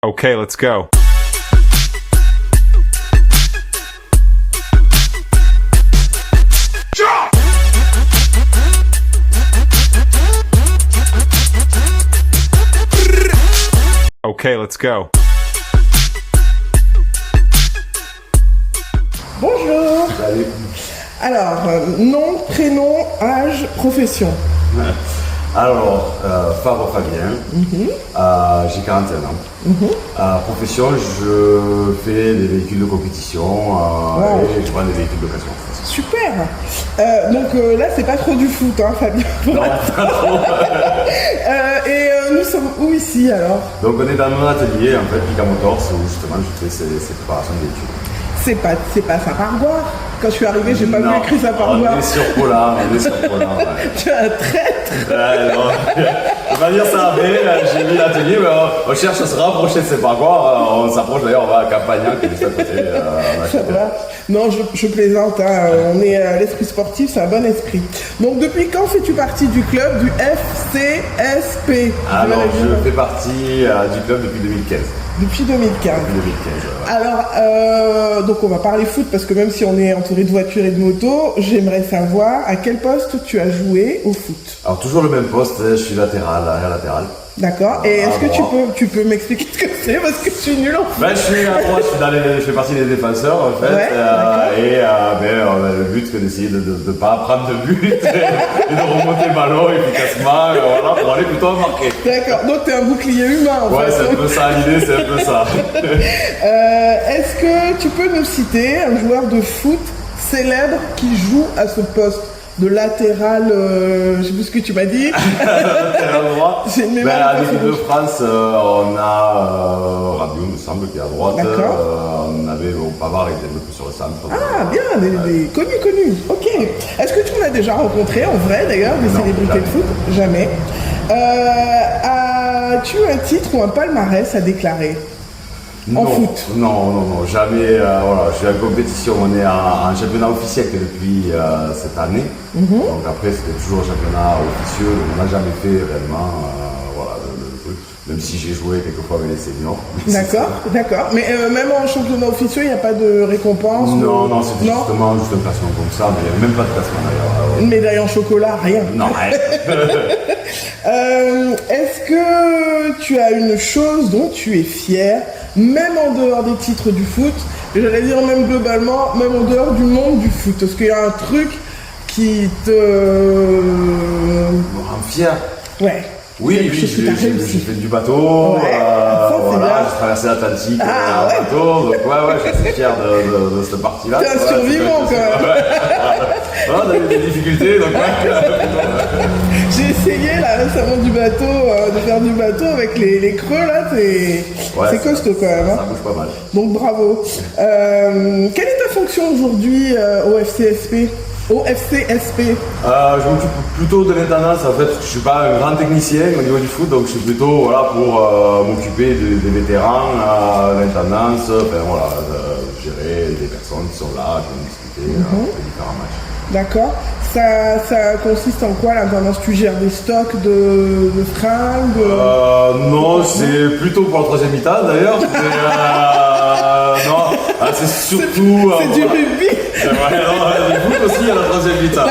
Okay, let's go. Okay, let's go. Bonjour. Salut. Alors, nom, prénom, âge, profession. Alors, Fabre Fabien, j'ai 41 ans. Profession, je fais des véhicules de compétition et je vends des véhicules d'occasion. Super. Donc là, c'est pas trop du foot, hein, Fabien. Non, pas trop. Et nous sommes où ici alors? Donc on est dans mon atelier, en fait, Pica Motors, où justement je fais ces préparations de véhicules. C'est pas Saint-Pargoire. Quand je suis arrivée, j'ai pas vu écrit Saint-Pargoire. On est sur Polar, ouais. Tu es un traître. Non. Je vais pas dire ça après, j'ai mis l'atelier, mais on cherche à se rapprocher de Saint-Pargoire. On s'approche d'ailleurs, on va à Campagnac, qui est juste à côté. Ça va. Non, je plaisante, hein. On est à l'esprit sportif, c'est un bon esprit. Donc depuis quand fais-tu partie du club du FCSP? Alors, je fais partie du club depuis 2015. Depuis 2015. Alors, donc on va parler foot parce que même si on est entouré de voitures et de motos, j'aimerais savoir à quel poste tu as joué au foot. Alors toujours le même poste, je suis latéral, arrière latéral. D'accord. Et est-ce que tu peux m'expliquer ce que c'est parce que je suis nul en foot. Ben, je suis à droite, je fais partie des défenseurs en fait. Ouais, On a le but que d'essayer de ne pas prendre de but et de remonter le ballon efficacement voilà, pour aller plutôt marquer. D'accord. Donc tu es un bouclier humain en fait. Ouais, c'est un peu ça l'idée, c'est un peu ça. Est-ce que tu peux nous citer un joueur de foot célèbre qui joue à ce poste de latéral, je sais plus ce que tu m'as dit. Latéral droit. J'ai une mémoire À l'équipe de France, on a Rabiot, me semble, qui est à droite. On avait Pavard, qui était un peu plus sur le centre. Ah, bien, des connus. Ok. Est-ce que tu en as déjà rencontré en vrai d'ailleurs, des célébrités de foot? Jamais. As-tu un titre ou un palmarès à déclarer? En foot? Non, jamais. Voilà, je suis en compétition, on est en championnat officiel que depuis cette année. Donc après, c'était toujours un championnat officieux, donc on n'a jamais fait réellement le truc. Même si j'ai joué quelquefois avec les seniors. D'accord. Mais même en championnat officieux, il n'y a pas de récompense? Non, c'était justement juste un classement comme ça, mais il n'y a même pas de classement d'ailleurs. Une médaille en chocolat, rien. Non, rien. Est-ce que tu as une chose dont tu es fier, même en dehors des titres du foot, et j'allais dire même globalement, même en dehors du monde du foot? Est-ce qu'il y a un truc qui te rend fier? Ouais. Oui, j'ai fait du bateau, j'ai traversé l'Atlantique en bateau, donc je suis assez fier de cette partie-là. T'es un survivant quand même. On a eu des difficultés, donc J'ai essayé là récemment de faire du bateau avec les creux là, c'est costaud quand même. Ça bouge pas mal. Donc bravo. Quelle est ta fonction aujourd'hui au FCSP? Au FCSP. Je m'occupe plutôt de l'intendance en fait, parce que je suis pas un grand technicien au niveau du foot, donc je suis plutôt pour m'occuper des vétérans, l'intendance, gérer les personnes qui sont là, qui vont discuter des différents matchs. D'accord. Ça consiste en quoi l'intendance? Tu gères des stocks de fringues? Non, c'est plutôt pour la troisième mi-temps d'ailleurs. C'est surtout. C'est du rugby. C'est vrai, du foot aussi à la troisième mi-temps.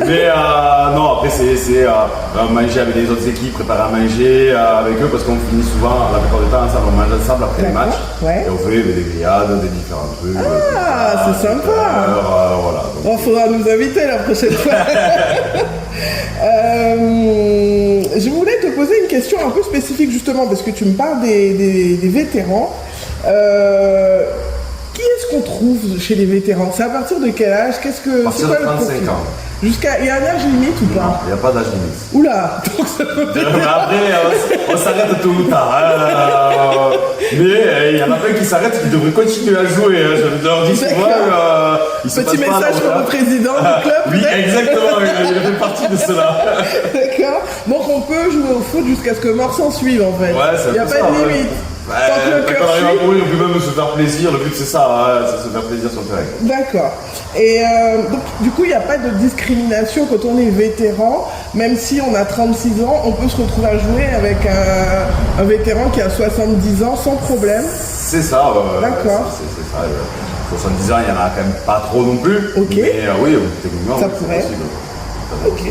Mais non, après c'est manger avec les autres équipes, préparer à manger avec eux parce qu'on finit souvent, la plupart du temps, ensemble, on mange ensemble après les matchs. Et on fait des grillades, des différents trucs. C'est sympa. Il faudra nous inviter la prochaine fois. Je voulais te poser une question un peu spécifique justement parce que tu me parles des vétérans. Qui est-ce qu'on trouve chez les vétérans? C'est à partir de quel âge? À partir de 35 ans. Il y a un âge limite ou pas? Il n'y a pas d'âge limite. Oula. Mais après, on s'arrête tôt ou tard. Mais il y en a plein qui s'arrêtent, qui devraient continuer à jouer. Je leur dis souvent. Petit message pour le président du club. Oui, exactement. Il fait partie de cela. D'accord. Donc on peut jouer au foot jusqu'à ce que mort s'en suive en fait. Ouais, il n'y a pas de limite. Tant que le Quand cœur on arrive à suit. courir, on peut même se faire plaisir. Le but, c'est ça, hein, c'est se faire plaisir sur le terrain. D'accord. Et donc, du coup, il n'y a pas de discrimination quand on est vétéran. Même si on a 36 ans, on peut se retrouver à jouer avec un vétéran qui a 70 ans sans problème. C'est ça. D'accord. C'est ça. 70 ans, il n'y en a quand même pas trop non plus. Ok. Mais oui, techniquement, Ça oui, c'est pourrait. possible. Ok.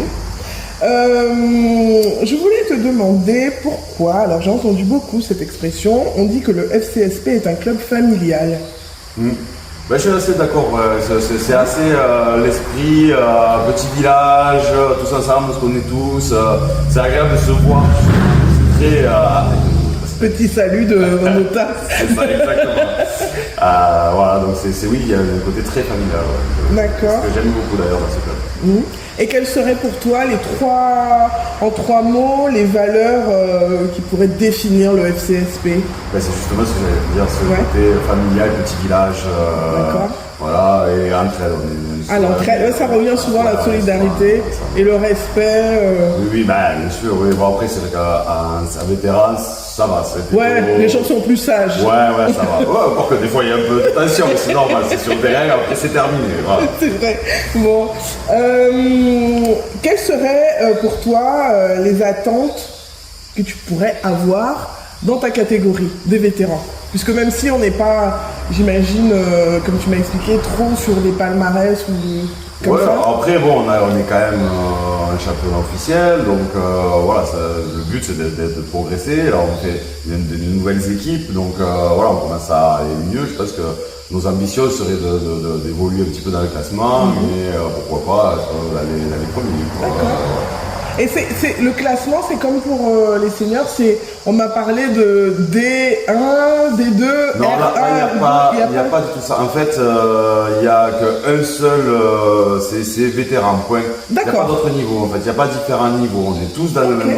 Je voulais te demander pourquoi, alors j'ai entendu beaucoup cette expression, on dit que le FCSP est un club familial. Ben, je suis assez d'accord, ouais. C'est assez l'esprit, petit village, tous ensemble, on se connaît tous. C'est agréable de se voir. C'est très. Petit salut de Nota. C'est ça, exactement. Voilà, donc oui, il y a un côté très familial. Ouais. D'accord. Ce que j'aime beaucoup d'ailleurs dans ce club. Et quelles seraient pour toi en trois mots, les valeurs qui pourraient définir le FCSP? Ben, c'est justement ce que j'allais dire, ce Ouais. côté familial, petit village. D'accord. Voilà, et entraide. L'entraide, ouais, ça revient souvent à la solidarité et le respect. Oui, ben, bien sûr, oui. Bon, après, c'est vrai qu'un vétéran, ça va. C'est plutôt- Ouais, les gens sont plus sages. Ouais, ça va. Ouais, encore que des fois, il y a un peu de tension, mais c'est normal, c'est sur le terrain, après, c'est terminé. Voilà. C'est vrai. Bon. Quelles seraient pour toi les attentes que tu pourrais avoir dans ta catégorie des vétérans? Puisque même si on n'est pas, j'imagine, comme tu m'as expliqué, trop sur des palmarès ou comme Ouais, ça. après, bon, on est quand même un championnat officiel, donc voilà, le but c'est de progresser. Alors, on fait de nouvelles équipes, donc voilà, on commence à aller mieux. Je pense que nos ambitions seraient d'évoluer un petit peu dans le classement, mais pourquoi pas l'année première. Et le classement, c'est comme pour les seniors, on m'a parlé de D1, D2, Non, là, R1, il n'y a pas du tout ça. En fait, il n'y a qu'un seul, c'est vétéran, point. Il n'y a D'accord. pas d'autres niveaux, en fait. Il n'y a pas différents niveaux. On est tous dans le même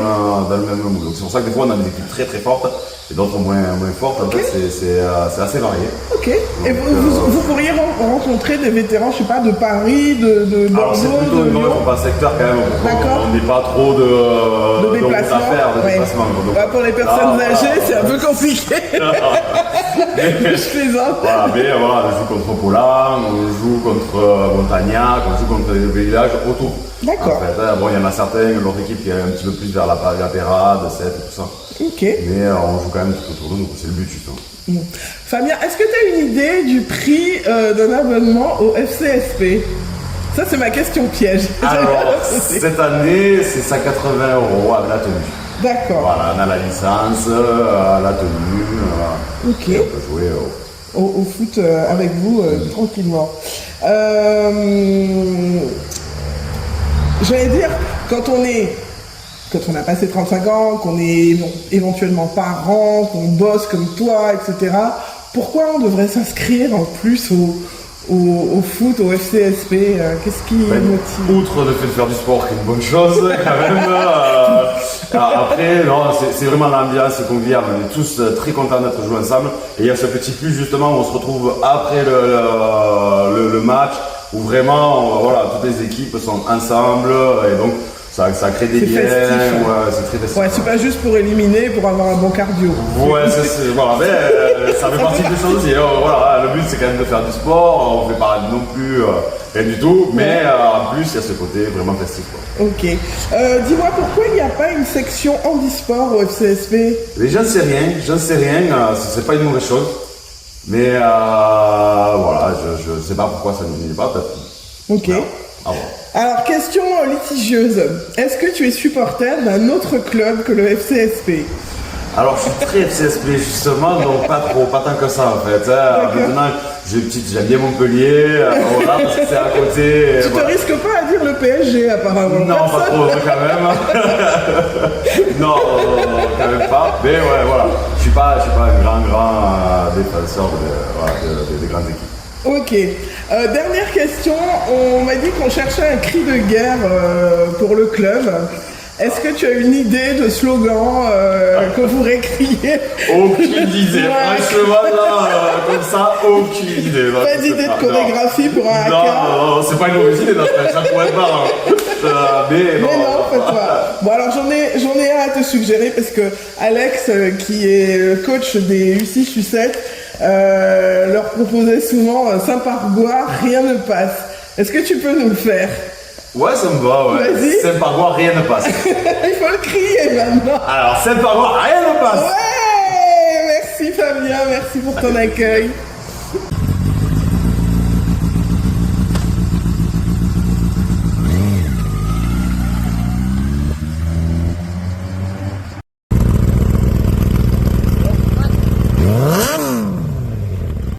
moule. Donc, c'est pour ça que des fois, on a des équipes très très fortes et d'autres moins fortes. En fait, c'est assez varié. Ok. Et vous pourriez rencontrer des vétérans, je sais pas, de Paris, de Alors, c'est Bordeaux, plutôt de non, Lyon. il faut pas secteur quand même. D'accord. On n'est pas trop de route déplacement. à faire, de Ouais. déplacement. Donc, Bah, pour les personnes là, âgées, voilà. c'est un peu compliqué. Je plaisante. Voilà, mais voilà, on joue contre Polan, on joue contre Montagnac, on joue contre les villages autour. D'accord. En fait, hein, bon, il y en a certains, l'autre équipe qui est un petit peu plus vers la Pérade, 7 et tout ça. Ok. Mais on joue quand même tout autour de nous, c'est le but justement. Fabien, est-ce que tu as une idée du prix d'un abonnement au FCSP? Ça, c'est ma question piège. Alors, cette année, c'est 180 € avec la tenue. D'accord. Voilà, on a la licence, la tenue, Ok. et on peut jouer Au foot avec vous tranquillement. J'allais dire, quand on a passé 35 ans, qu'on est éventuellement parent, qu'on bosse comme toi, etc., pourquoi on devrait s'inscrire en plus au foot, au FCSP? Qu'est-ce qui motive? outre le fait de faire du sport, qui est une bonne chose quand même. Après, non, c'est vraiment l'ambiance conviviale. On est tous très contents d'être joués ensemble. Et il y a ce petit plus justement où on se retrouve après le match, où vraiment, voilà, toutes les équipes sont ensemble et donc ça crée des C'est liens. festif, hein. Ouais, c'est très festif. Ouais, c'est pas juste pour éliminer, pour avoir un bon cardio. Ouais, voilà, mais ça fait partie des choses aussi. Voilà, le but c'est quand même de faire du sport, on fait pas non plus rien du tout, mais en plus il y a ce côté vraiment festif. Quoi. Ok. Dis-moi pourquoi il n'y a pas une section handisport au FCSP? Mais j'en sais rien, c'est pas une mauvaise chose, mais voilà, je sais pas pourquoi ça ne vient pas, peut-être. Ok. Ah bon. Alors, question litigieuse. Est-ce que tu es supporter d'un autre club que le FCSP? Alors je suis très FCSP justement, donc pas tant que ça en fait. Hein. Maintenant, j'aime bien Montpellier, voilà, parce que c'est à côté. Tu te risques pas à dire le PSG apparemment? Non, pas trop quand même. Non, quand même pas. Mais ouais, voilà. Je suis pas un grand défenseur des grandes équipes. Ok. Dernière question. On m'a dit qu'on cherchait un cri de guerre pour le club. Est-ce que tu as une idée de slogan que vous pourrait crier? Aucune idée, Ouais. franchement, là, comme ça, aucune idée. là, Pas je d'idée sais de chorégraphie pour un Non, haka? non, c'est pas une mauvaise idée, ça pourrait être marrant. Mais Mais non, fais-toi. Bon, alors j'en ai un à te suggérer parce que Alex, qui est le coach des U6, U7, leur proposait souvent Saint-Pargois, rien ne passe. Est-ce que tu peux nous le faire? Ouais, ça me va, ouais. Vas-y. C'est par quoi rien ne passe. Il faut le crier maintenant. Alors, c'est par quoi rien ne passe. Ouais! Merci Fabien, merci pour ton accueil.